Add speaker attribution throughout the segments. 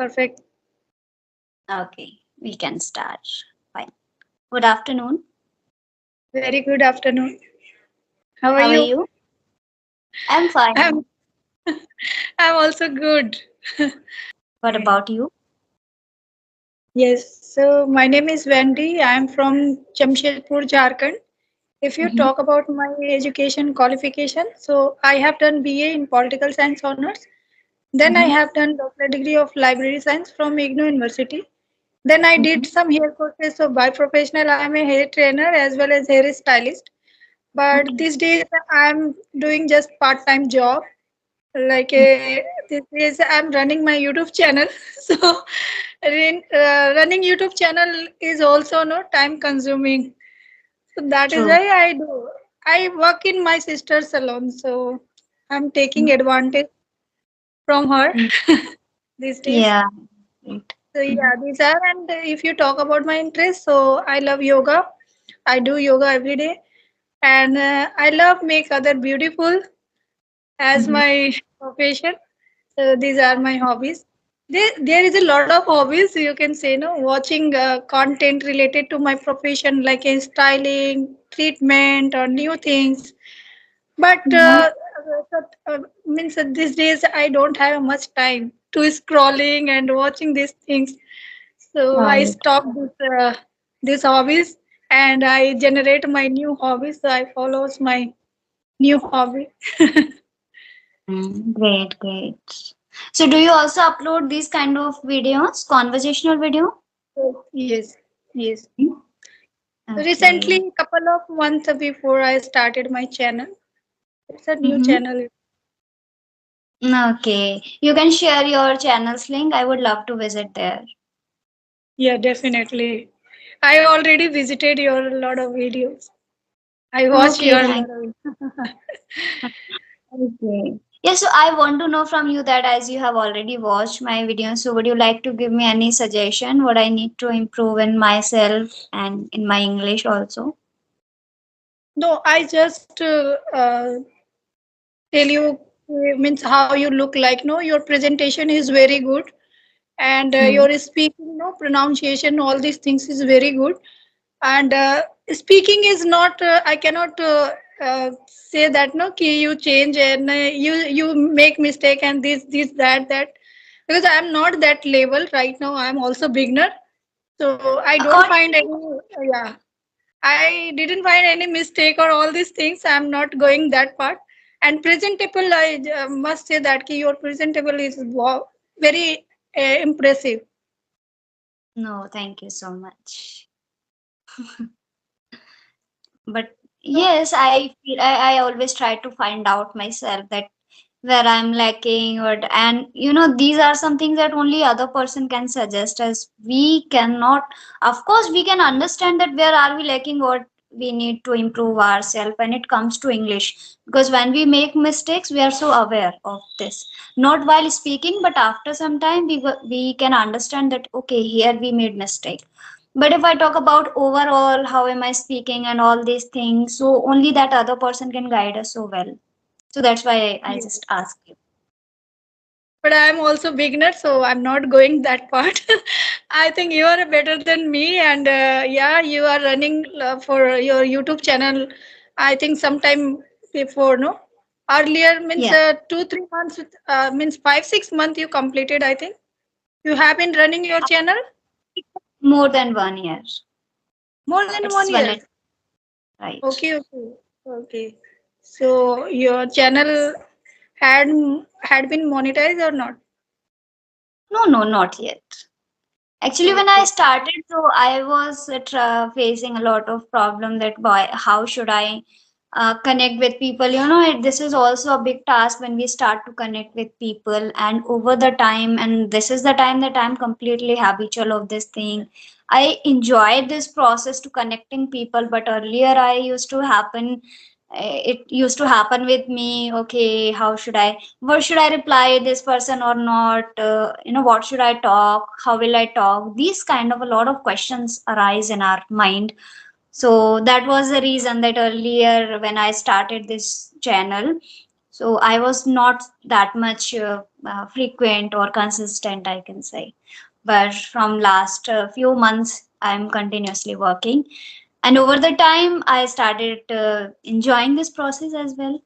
Speaker 1: Perfect.
Speaker 2: Okay, we can start. Fine. Good afternoon.
Speaker 1: Very good afternoon. How are
Speaker 2: How are
Speaker 1: you?
Speaker 2: you? I'm
Speaker 1: I'm
Speaker 2: fine.
Speaker 1: I'm also good.
Speaker 2: What about you?
Speaker 1: Yes. So my name is Wendy. I'm from Jamshedpur, Jharkhand. If you
Speaker 2: Mm-hmm.
Speaker 1: talk about my education qualification, so I have done BA in Political Science honors. Then I
Speaker 2: Mm-hmm.
Speaker 1: have done doctorate degree of Library Science from IGNOU University. Then I did
Speaker 2: Mm-hmm.
Speaker 1: some hair courses. So by professional, I am a hair trainer as well as hair stylist. But
Speaker 2: Okay.
Speaker 1: these days, I'm doing just part-time job. Like this is I'm running my YouTube channel. So running YouTube channel is also no time consuming. So that is
Speaker 2: True.
Speaker 1: why I do. I work in my sister's salon, so I'm taking advantage from her
Speaker 2: Mm-hmm.
Speaker 1: these days.
Speaker 2: Yeah. Right.
Speaker 1: So yeah, these are, and if you talk about my interests, so I love yoga. I do yoga every day, and I love make other beautiful as
Speaker 2: Mm-hmm.
Speaker 1: my profession. So these are my hobbies. There is a lot of hobbies you can say, no, watching content related to my profession, like a styling, treatment, or new things. But
Speaker 2: Mm-hmm.
Speaker 1: means that these days I don't have much time to scrolling and watching these things. So I
Speaker 2: Right.
Speaker 1: stopped these hobbies and I generate my new hobbies. So I follows my new hobby.
Speaker 2: Great, great. So, do you also upload these kind of videos, conversational video?
Speaker 1: Yes, yes.
Speaker 2: Hmm. Okay.
Speaker 1: Recently, couple of months before I started my channel. It's a new
Speaker 2: Mm-hmm.
Speaker 1: channel.
Speaker 2: Okay. You can share your channel's link. I would love to visit there.
Speaker 1: Yeah, definitely. I already visited your lot of videos. I watch
Speaker 2: Okay,
Speaker 1: your
Speaker 2: thank.
Speaker 1: lot of.
Speaker 2: Okay. Yeah, so I want to know from you that as you have already watched my video, so would you like to give me any suggestion what I need to improve in myself and in my English also?
Speaker 1: No, I just tell you means how you look like. No, your presentation is very good, and
Speaker 2: Hmm.
Speaker 1: your speaking, no pronunciation, all these things is very good. And speaking is not. I cannot say that no, ki you change and you make mistake and this that because I am not that level right now. I am also beginner, so I don't
Speaker 2: According
Speaker 1: find any. Yeah, I didn't find any mistake or all these things. I'm not going that part. And presentable, I must say that ki your presentable is very impressive.
Speaker 2: no, thank you so much. But
Speaker 1: No,
Speaker 2: yes, I always try to find out myself that where I'm lacking or and these are some things that only other person can suggest us. We cannot, of course we can understand that where are we lacking, what we need to improve ourselves when it comes to English, because when we make mistakes we are so aware of this, not while speaking but after some time we can understand that okay, here we made mistake. But if I talk about overall how am I speaking and all these things, so only that other person can guide us so well. So that's why I
Speaker 1: yes.
Speaker 2: just ask you.
Speaker 1: But I'm also beginner, so I'm not going that part. I think you are better than me, and yeah, you are running for your YouTube channel. I think sometime before, no, earlier means
Speaker 2: Yeah,
Speaker 1: 2 3 months, means 5 6 months you completed. I think you have been running your channel
Speaker 2: more than 1 year.
Speaker 1: more than
Speaker 2: It's
Speaker 1: 1 year.
Speaker 2: valid, right?
Speaker 1: Okay, okay, okay. So your channel had had been monetized or not?
Speaker 2: No, no, not yet. Actually, when I
Speaker 1: Okay.
Speaker 2: started, so I was facing a lot of problem that why, how should I connect with people? This is also a big task when we start to connect with people, and over the time, and this is the time that I'm completely habitual of this thing. I enjoyed this process to connecting people, but earlier I used to happen. It used to happen with me. Okay, how should I? What should I reply this person or not? What should I talk? How will I talk? These kind of a lot of questions arise in our mind. So that was the reason that earlier when I started this channel, So I was not that much frequent or consistent, I can say. But from last few months, I'm continuously working, and over the time I started enjoying this process as well.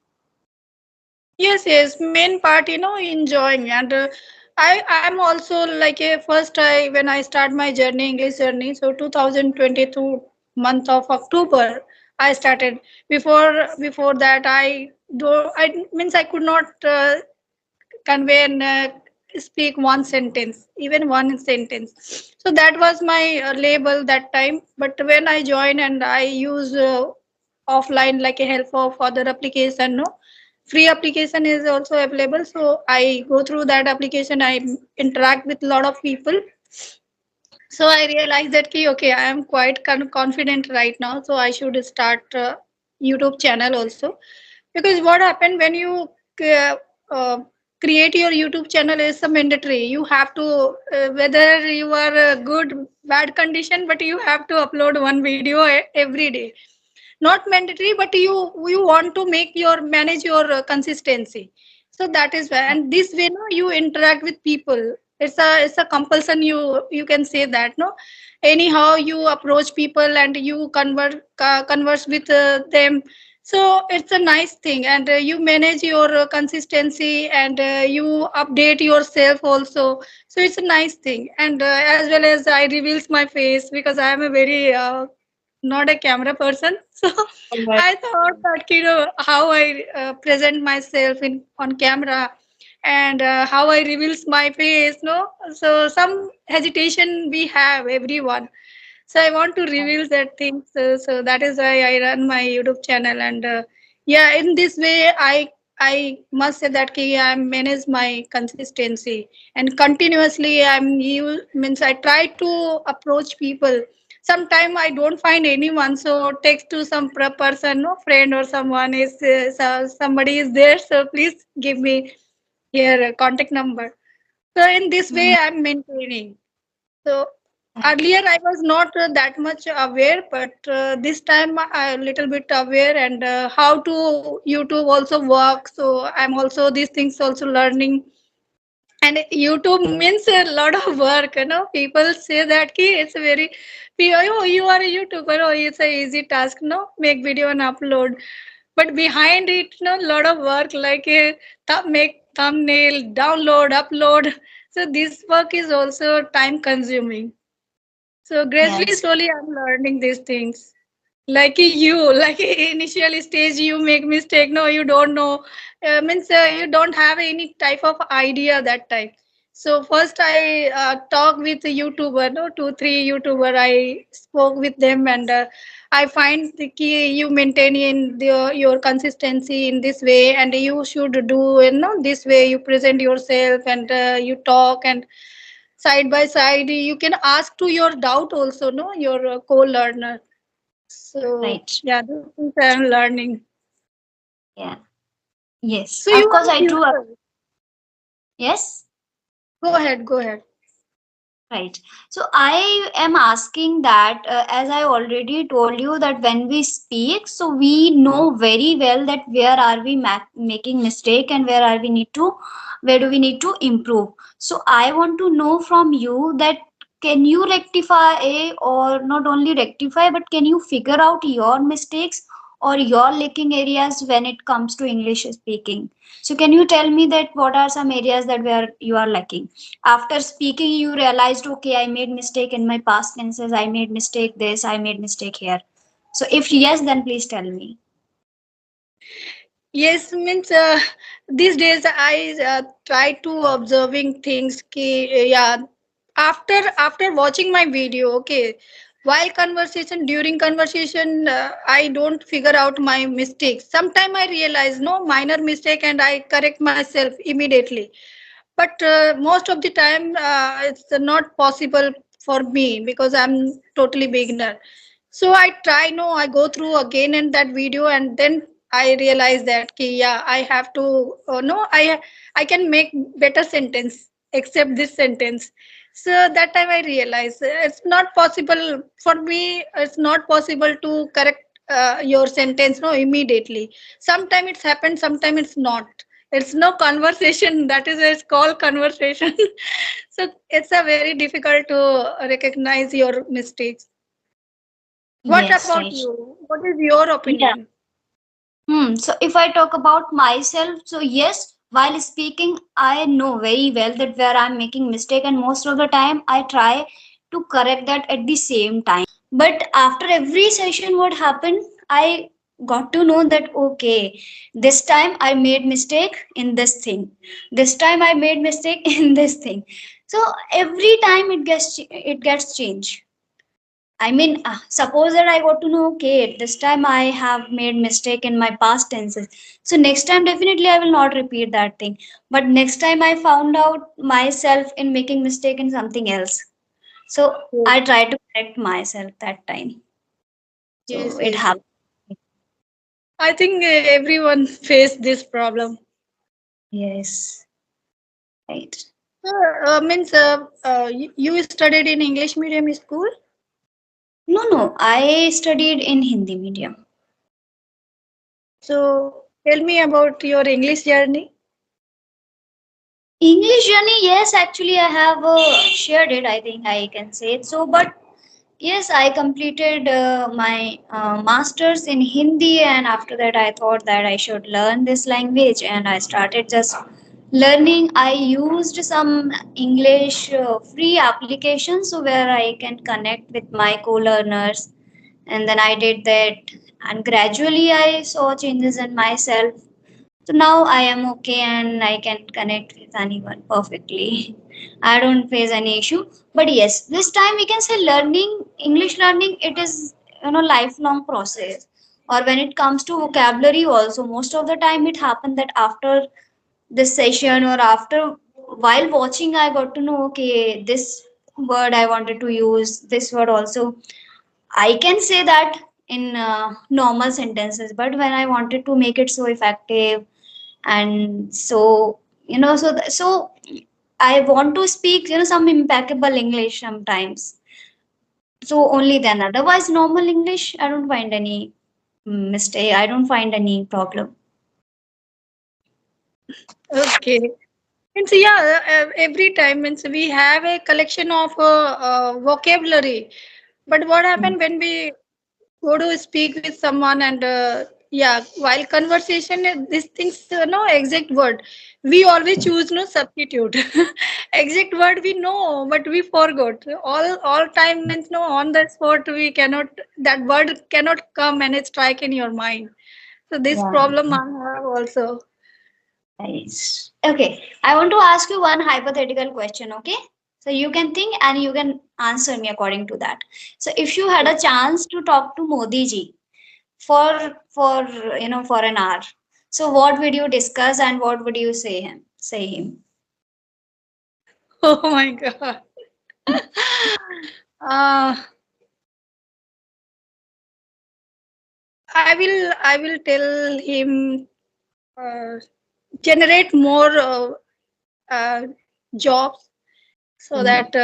Speaker 1: Yes, yes, main part, enjoying. And I'm also like a first I when I start my journey, English journey. So 2022 month of October, I started. Before that, I means I could not convey and speak one sentence, even one sentence. So that was my label that time. But when I join and I use offline like a help of other application, no, free application is also available. So I go through that application. I interact with a lot of people. So I realized that okay, I am quite confident right now. So I should start YouTube channel also, because what happened when you uh, uh, create your YouTube channel is a mandatory. You have to whether you are good bad condition, but you have to upload one video every day. Not mandatory, but you want to make your manage your consistency. So that is why, and this way no, you interact with people. It's a compulsion, you can say that, no, anyhow you approach people and you converse with them. So it's a nice thing, and you manage your consistency, and you update yourself also. So it's a nice thing, and as well as I reveals my face, because I am a very not a camera person. So
Speaker 2: Right.
Speaker 1: I thought that how I present myself in on camera, and how I reveals my face. No, so some hesitation we have everyone. So I want to reveal that thing. So that is why I run my YouTube channel, and yeah, in this way I must say that I manage my consistency, and continuously you means I try to approach people. Sometime I don't find anyone, so text to some person, no, friend or someone is somebody is there, so please give me your contact number. So in this way
Speaker 2: Mm,
Speaker 1: I'm maintaining. So
Speaker 2: right.
Speaker 1: earlier I was not that much aware, but this time I a little bit aware, and how to YouTube also work. So I'm also these things also learning. And YouTube means a lot of work. People say that it's a very, oh, you are a YouTuber, oh, it's a easy task, no, make video and upload. But behind it, lot of work like make thumbnail, download, upload. So this work is also time consuming. So gradually,
Speaker 2: Yes.
Speaker 1: slowly, I'm learning these things. Like you, like initial stage, you make mistake. No, you don't know. Means you don't have any type of idea that time. So first, I talk with the YouTuber, no, two, three YouTuber. I spoke with them, and I find the key you maintain in your consistency in this way, and you should do, this way. You present yourself, and you talk, and side by side you can ask to your doubt also, no, your co-learner. So
Speaker 2: Right.
Speaker 1: yeah, this is I'm learning.
Speaker 2: Yeah. Yes.
Speaker 1: So you
Speaker 2: Of
Speaker 1: are
Speaker 2: course,
Speaker 1: a
Speaker 2: I do.
Speaker 1: tutor.
Speaker 2: Yes.
Speaker 1: Go ahead, go ahead.
Speaker 2: Right. So I am asking that, as I already told you, that when we speak, so we know very well that where are we making mistake and where do we need to improve. So I want to know from you that can you rectify or not only rectify, but can you figure out your mistakes or your lacking areas when it comes to English speaking? So can you tell me that what are some areas that where you are lacking? After speaking you realized, okay, I made mistake in my past tenses, I made mistake this, I made mistake here. So if yes, then please tell me.
Speaker 1: Yes, means these days I try to observing things. Yeah, after watching my video, okay, while conversation during conversation, I don't figure out my mistakes. Sometime I realize no minor mistake, and I correct myself immediately. But most of the time it's not possible for me, because I'm totally beginner. So I try, no, I go through again in that video, and then I realize that yeah, I have to no, I can make better sentence except this sentence. So that time I realize it's not possible for me. It's not possible to correct your sentence no immediately. Sometimes it's happened, sometimes it's not. It's no conversation. That is, it's called conversation. So it's a very difficult to recognize your mistakes. What
Speaker 2: Yes,
Speaker 1: about
Speaker 2: right.
Speaker 1: you? What is your
Speaker 2: Yeah.
Speaker 1: opinion?
Speaker 2: So if I talk about myself, so yes, while speaking, I know very well that where I'm making mistake, and most of the time I try to correct that at the same time. But after every session, what happened? I got to know that okay, this time I made mistake in this thing. This time I made mistake in this thing. So every time it gets changed. I mean, suppose that I got to know, okay, this time I have made mistake in my past tenses. So next time definitely I will not repeat that thing. But next time I found out myself in making mistake in something else. So
Speaker 1: Yes,
Speaker 2: I try to correct myself that time. So
Speaker 1: yes,
Speaker 2: it
Speaker 1: yes, yes.
Speaker 2: happened.
Speaker 1: I think everyone face this problem.
Speaker 2: Yes, right.
Speaker 1: Means you studied in English medium school.
Speaker 2: No, no, I studied in Hindi medium.
Speaker 1: So tell me about your English journey.
Speaker 2: English journey, yes, actually I have shared it. I think I can say it. So, but yes, I completed my master's in Hindi, and after that, I thought that I should learn this language, and I started just learning. I used some English free applications so where I can connect with my co-learners, and then I did that, and gradually I saw changes in myself. So now I am okay and I can connect with anyone perfectly. I don't face any issue. But yes, this time we can say learning English learning it is lifelong process. Or when it comes to vocabulary also, most of the time it happened that after this session or after while watching I got to know okay this word I wanted to use, this word also. I can say that in normal sentences, but when I wanted to make it so effective and so so I want to speak some impeccable English sometimes, so only then, otherwise normal English I don't find any mistake, I don't find any problem.
Speaker 1: Okay. Means yeah, every time means we have a collection of vocabulary. But what
Speaker 2: Mm.
Speaker 1: happened when we go to speak with someone and yeah, while conversation, these things no exact word. We always choose no substitute. Exact word we know, but we forgot. All time means no on the spot we cannot that word cannot come and it strike in your mind. So this
Speaker 2: Yeah,
Speaker 1: problem I have also.
Speaker 2: nice. Okay, I want to ask you one hypothetical question, okay? So you can think and you can answer me according to that. So if you had a chance to talk to Modi ji for for an hour, so what would you discuss and what would you say him?
Speaker 1: Oh my god. Uh, I will tell him uh, generate more uh, jobs so
Speaker 2: Hmm.
Speaker 1: that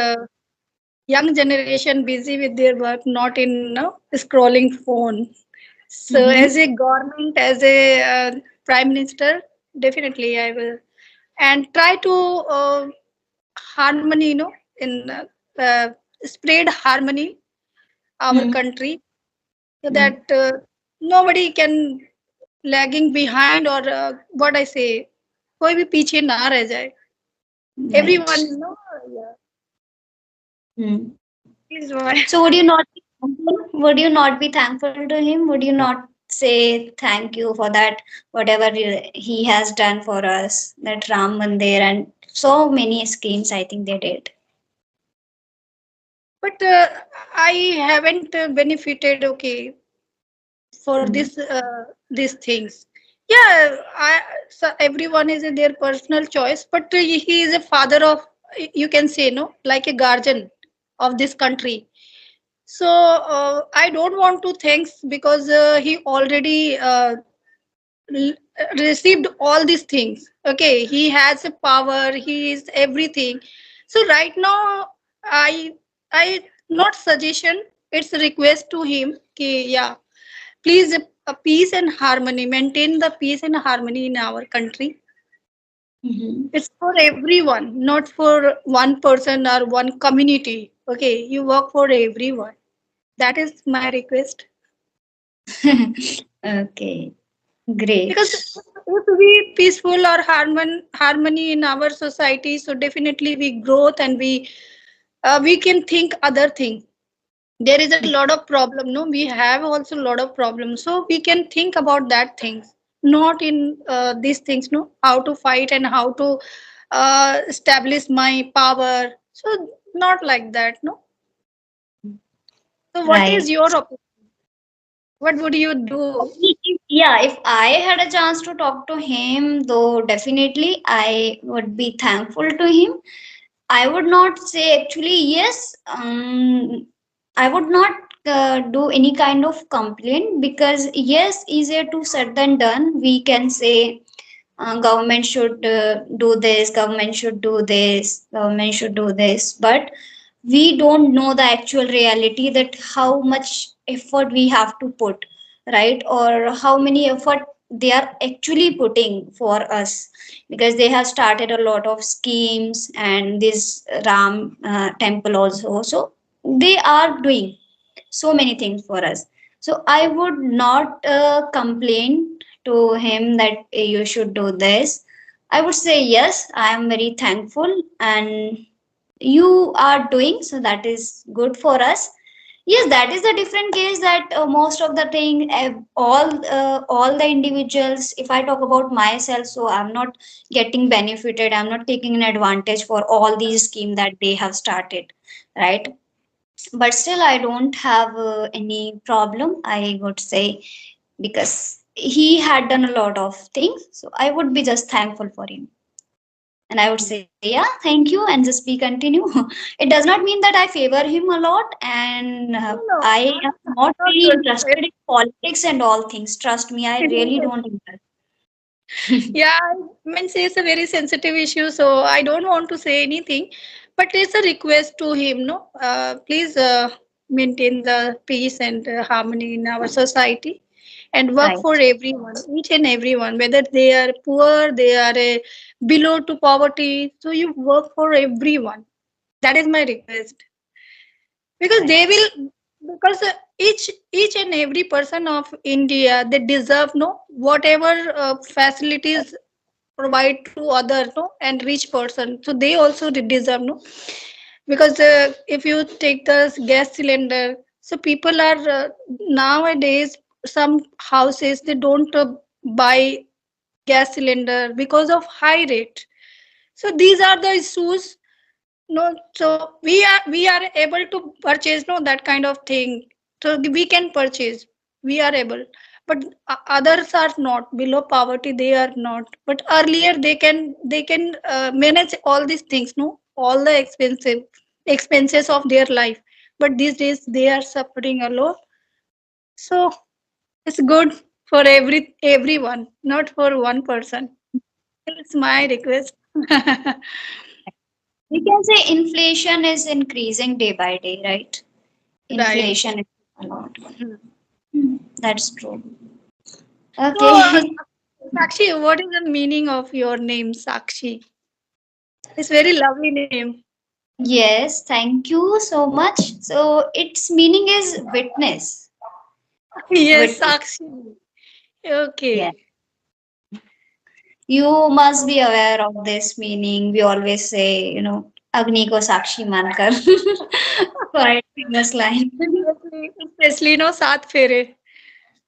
Speaker 1: young generation busy with their work, not in scrolling phone. So
Speaker 2: Mm-hmm.
Speaker 1: as a government, as a prime minister, definitely I will and try to harmony, in spread harmony our
Speaker 2: Hmm.
Speaker 1: country so
Speaker 2: Hmm.
Speaker 1: that nobody can lagging behind or what I say कोई भी पीछे ना रह जाए everyone
Speaker 2: Right.
Speaker 1: yeah,
Speaker 2: Hmm.
Speaker 1: is why
Speaker 2: So would you not be thankful? Would you not be thankful to him? Would you not say thank you for that whatever he has done for us, that Ram Mandir and so many schemes I think they did.
Speaker 1: but I haven't benefited okay for
Speaker 2: Hmm.
Speaker 1: these things yeah so everyone is in their personal choice but he is a father of you can say no like a guardian of this country so I don't want to thanks because he already l- received all these things okay he has a power he is everything so right now I not suggestion it's a request to him ki yeah please peace and harmony maintain the peace and harmony in our country
Speaker 2: Mhm.
Speaker 1: It's for everyone, not for one person or one community. Okay, you work for everyone. That is my request.
Speaker 2: Okay, great.
Speaker 1: Because if we peaceful or harmony in our society, so definitely we growth and we can think other thing. There is a lot of problem, no, we have also a lot of problems, so we can think about that things, not in these things, no, how to fight and how to establish my power, so not like that, no. So what is
Speaker 2: Right.
Speaker 1: your opinion? What would you do?
Speaker 2: Yeah, if I had a chance to talk to him, though, definitely I would be thankful to him. I would not say actually yes. I would not do any kind of complaint, because yes, easier to said than done. We can say government should do this, government should do this, government should do this, but we don't know the actual reality, that how much effort we have to put, right? Or how many effort they are actually putting for us, because they have started a lot of schemes, and this ram temple also, so they are doing so many things for us. So I would not complain to him that you should do this. I would say yes, I am very thankful, and you are doing, so that is good for us. Yes, that is the different case, that most of the thing, all the individuals, if I talk about myself, so I'm not getting benefited, I'm not taking an advantage for all these scheme that they have started, right? But still I don't have any problem, I would say, because he had done a lot of things, so I would be just thankful for him, and I would say yeah, thank you, and just be continue. It does not mean that I favor him a lot, and
Speaker 1: No, no,
Speaker 2: I am not
Speaker 1: not
Speaker 2: really
Speaker 1: good.
Speaker 2: interested in politics and all things. Trust me, I really don't interest.
Speaker 1: Yeah, I means it's a very sensitive issue, so I don't want to say anything. But it's a request to him, no. Please maintain the peace and harmony in our society, and work for
Speaker 2: Right.
Speaker 1: everyone, each and everyone, whether they are poor, they are below to poverty. So you work for everyone. That is my request, because they
Speaker 2: Right.
Speaker 1: will, because each and every person of India, they deserve, no, whatever facilities provide to other, no, and rich person, so they also deserve, no. Because if you take the gas cylinder, so people are nowadays, some houses they don't buy gas cylinder because of high rate. So these are the issues, no. So we are able to purchase, no, that kind of thing. So we can purchase, we are able, but others are not, below poverty they are not. But earlier they can manage all these things, no, all the expenses of their life. But these days they are suffering a lot. So it's good for everyone, not for one person. It's my request.
Speaker 2: We can say inflation is increasing day by day, right?
Speaker 1: Right.
Speaker 2: Inflation is a lot. That's true.
Speaker 1: So,
Speaker 2: Okay.
Speaker 1: Sakshi, what is the meaning of your name, Sakshi? It's very lovely name.
Speaker 2: Yes, thank you so much. So its meaning is witness.
Speaker 1: Yes,
Speaker 2: Witness.
Speaker 1: Sakshi.
Speaker 2: Yeah.
Speaker 1: Okay.
Speaker 2: You must be aware of this meaning. We always say, Agni ko Sakshi mankar. Quite famous line.
Speaker 1: Especially, no, Saath Fere.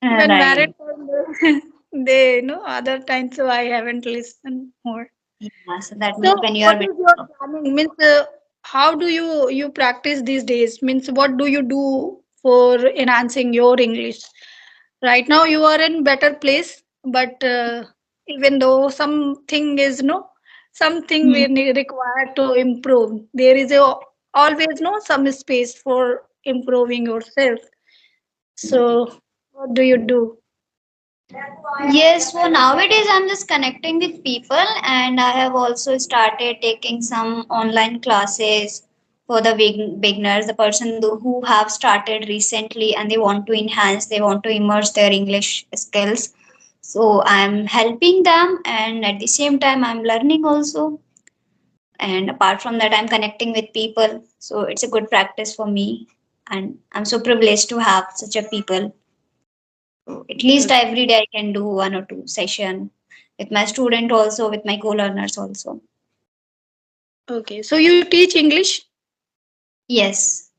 Speaker 1: When married,
Speaker 2: Right.
Speaker 1: they know other times, so I haven't listened more.
Speaker 2: Yeah, so that
Speaker 1: So,
Speaker 2: means when you are
Speaker 1: what is your
Speaker 2: witness.
Speaker 1: planning? Means, how do you practice these days? Means, what do you do for enhancing your English? Right now, you are in better place, but even though something is, no, something
Speaker 2: Hmm.
Speaker 1: we need required to improve. There is always, no, some space for improving yourself. So, what do you do?
Speaker 2: Yes, so nowadays I'm just connecting with people, and I have also started taking some online classes for the beginners, the person who have started recently and they want to enhance, they want to immerse their English skills. So I'm helping them, and at the same time I'm learning also. And apart from that, I'm connecting with people, so it's a good practice for me, and I'm so privileged to have such a people. So at least
Speaker 1: Okay.
Speaker 2: every day I can do one or two session with my student also, with my co-learners also.
Speaker 1: Okay. So you teach English?
Speaker 2: Yes.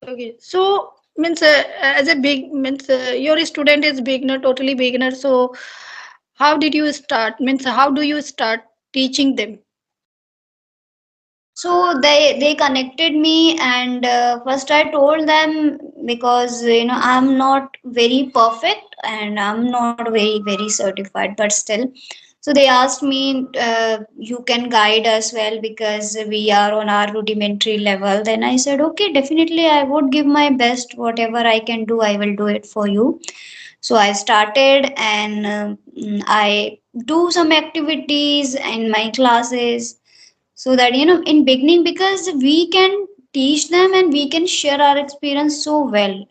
Speaker 1: Okay. So means as a big means your student is beginner, totally beginner. So how did you start? Means how do you start teaching them?
Speaker 2: So they connected me, and first I told them, because I'm not very perfect and I'm not very certified, but still. So they asked me, you can guide us well because we are on our rudimentary level. Then I said, okay, definitely I would give my best. Whatever I can do, I will do it for you. So I started, and I do some activities in my classes, so that in beginning, because we can teach them and we can share our experience so well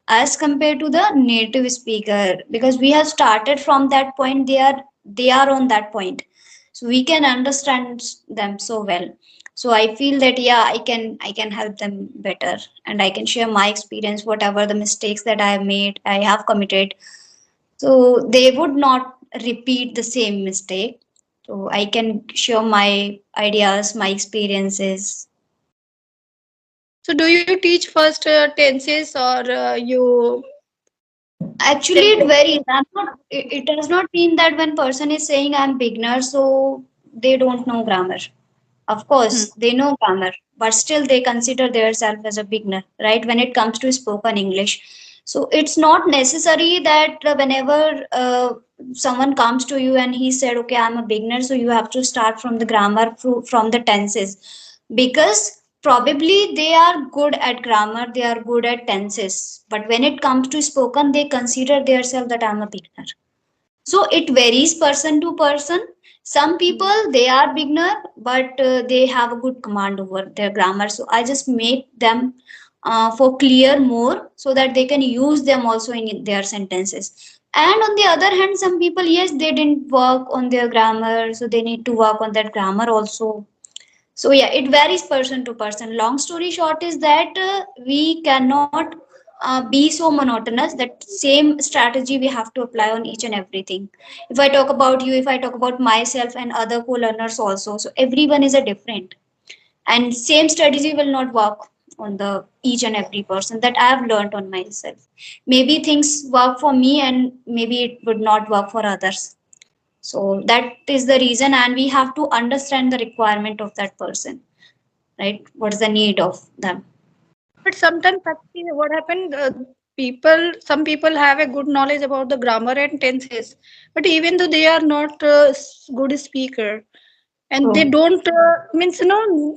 Speaker 2: as compared to the native speaker, because we have started from that point, they are on that point, so we can understand them so well. So I feel that, yeah, I can help them better, and I can share my experience, whatever the mistakes that I have committed, so they would not repeat the same mistake. So I can share my ideas, my experiences.
Speaker 1: So do you teach first tenses or you
Speaker 2: Actually,
Speaker 1: tell
Speaker 2: it
Speaker 1: them?
Speaker 2: varies. It does not mean that when person is saying I'm beginner, so they don't know grammar. Of
Speaker 1: Hmm.
Speaker 2: course, they know grammar, but still they consider themselves as a beginner, right? When it comes to spoken English. So it's not necessary that whenever someone comes to you and he said, okay, I'm a beginner, so you have to start from the grammar, from the tenses, because probably they are good at grammar, they are good at tenses, but when it comes to spoken, they consider themselves that I'm a beginner. So it varies person to person. Some
Speaker 1: Hmm.
Speaker 2: people, they are beginner, but they have a good command over their grammar, so I just make them for clear more, so that they can use them also in their sentences. And on the other hand, some people, yes, they didn't work on their grammar, so they need to work on that grammar also. So yeah, it varies person to person. Long story short is that we cannot be so monotonous that same strategy we have to apply on each and everything. If I talk about you, if I talk about myself and other co-learners also, so everyone is a different, and same strategy will not work on the each and every person, that I have learned on myself. Maybe things work for me and maybe it would not work for others. So that is the reason, and we have to understand the requirement of that person, right? What's the need of them?
Speaker 1: But sometimes actually what happened, some people have a good knowledge about the grammar and tenses, but even though they are not good speaker, and they
Speaker 2: So,
Speaker 1: don't means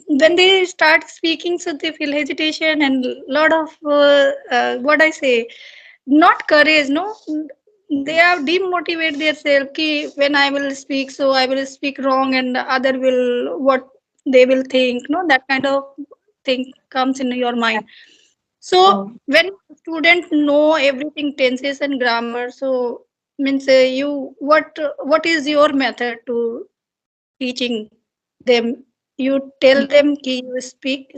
Speaker 1: when they start speaking, so they feel hesitation and lot of what I say, not courage, no, they have demotivate themselves ki when I will speak, so I will speak wrong and other will what they will think, no, that kind of thing comes in your mind. So
Speaker 2: so
Speaker 1: when student know everything tenses and grammar, so means you what is your method to teaching them? You tell them ki you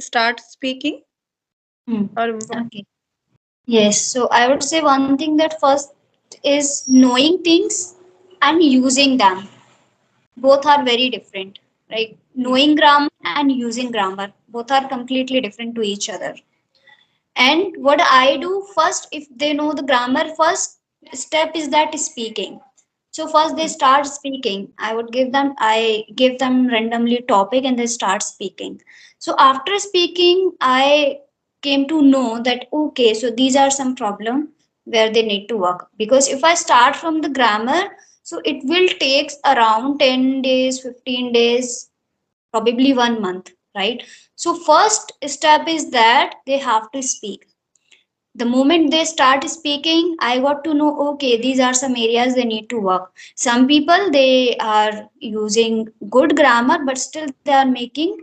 Speaker 1: start speaking
Speaker 2: hmm.
Speaker 1: or what?
Speaker 2: Okay. Yes. So I would say one thing, that first is knowing things and using them. Both are very different, right?
Speaker 1: Hmm.
Speaker 2: Knowing grammar and using grammar, both are completely different to each other. And what I do first, if they know the grammar, first step is that speaking. So first they
Speaker 1: Hmm.
Speaker 2: start speaking. I give them randomly topic and they start speaking. So after speaking, I came to know that okay, so these are some problem where they need to work. Because if I start from the grammar, so it will takes around 10 days, 15 days, probably 1 month, right? So first step is that they have to speak. The moment they start speaking, I got to know, okay, these are some areas they need to work. Some people, they are using good grammar, but still they are making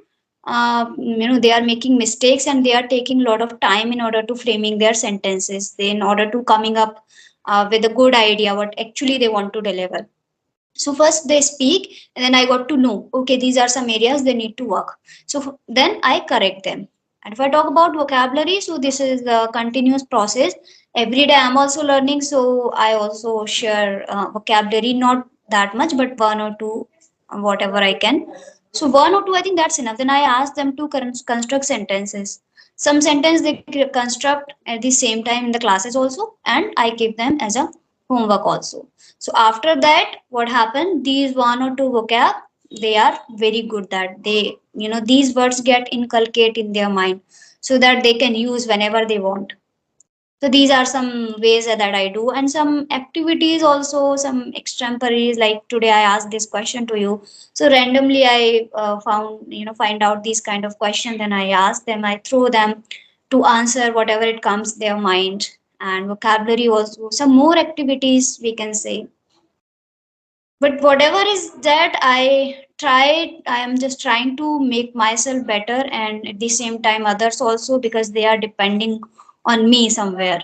Speaker 2: they are making mistakes, and they are taking a lot of time in order to framing their sentences, they in order to coming up with a good idea what actually they want to deliver. So first they speak, and then I got to know, okay, these are some areas they need to work. So then I correct them. And if I talk about vocabulary, so this is a continuous process. Every day I'm also learning, so I also share vocabulary, not that much, but one or two, whatever I can. So one or two, I think that's enough. Then I ask them to construct sentences. Some sentence they construct at the same time in the classes also, and I give them as a homework also. So after that, what happened? These one or two vocab, they are very good, that they, these words get inculcate in their mind, so that they can use whenever they want. So these are some ways that I do, and some activities also, some extemporaries. Like today, I asked this question to you. So randomly, I find out these kind of questions, and I ask them. I throw them to answer whatever it comes their mind, and vocabulary also. Some more activities we can say, but whatever is that I am just trying to make myself better, and at the same time others also, because they are depending on me somewhere,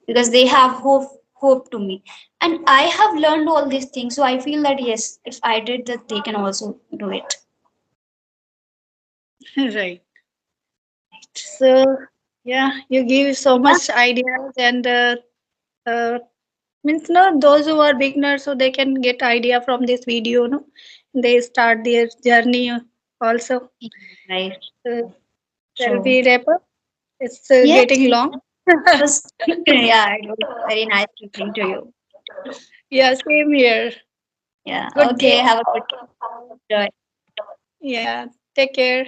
Speaker 2: because they have hope to me, and I have learned all these things. So I feel that yes, if I did that, they can also do it.
Speaker 1: Right. So yeah, you give so
Speaker 2: Yeah.
Speaker 1: much ideas and uh, means no those who are beginners so they can get idea from this video. No, they start their journey also.
Speaker 2: Right.
Speaker 1: Shall
Speaker 2: True.
Speaker 1: we wrap up? It's
Speaker 2: Yes,
Speaker 1: getting
Speaker 2: it
Speaker 1: long.
Speaker 2: was yeah, it was very nice talking to you.
Speaker 1: Yeah, same here.
Speaker 2: Yeah,
Speaker 1: Good
Speaker 2: okay,
Speaker 1: day.
Speaker 2: have a good day.
Speaker 1: Yeah, take care.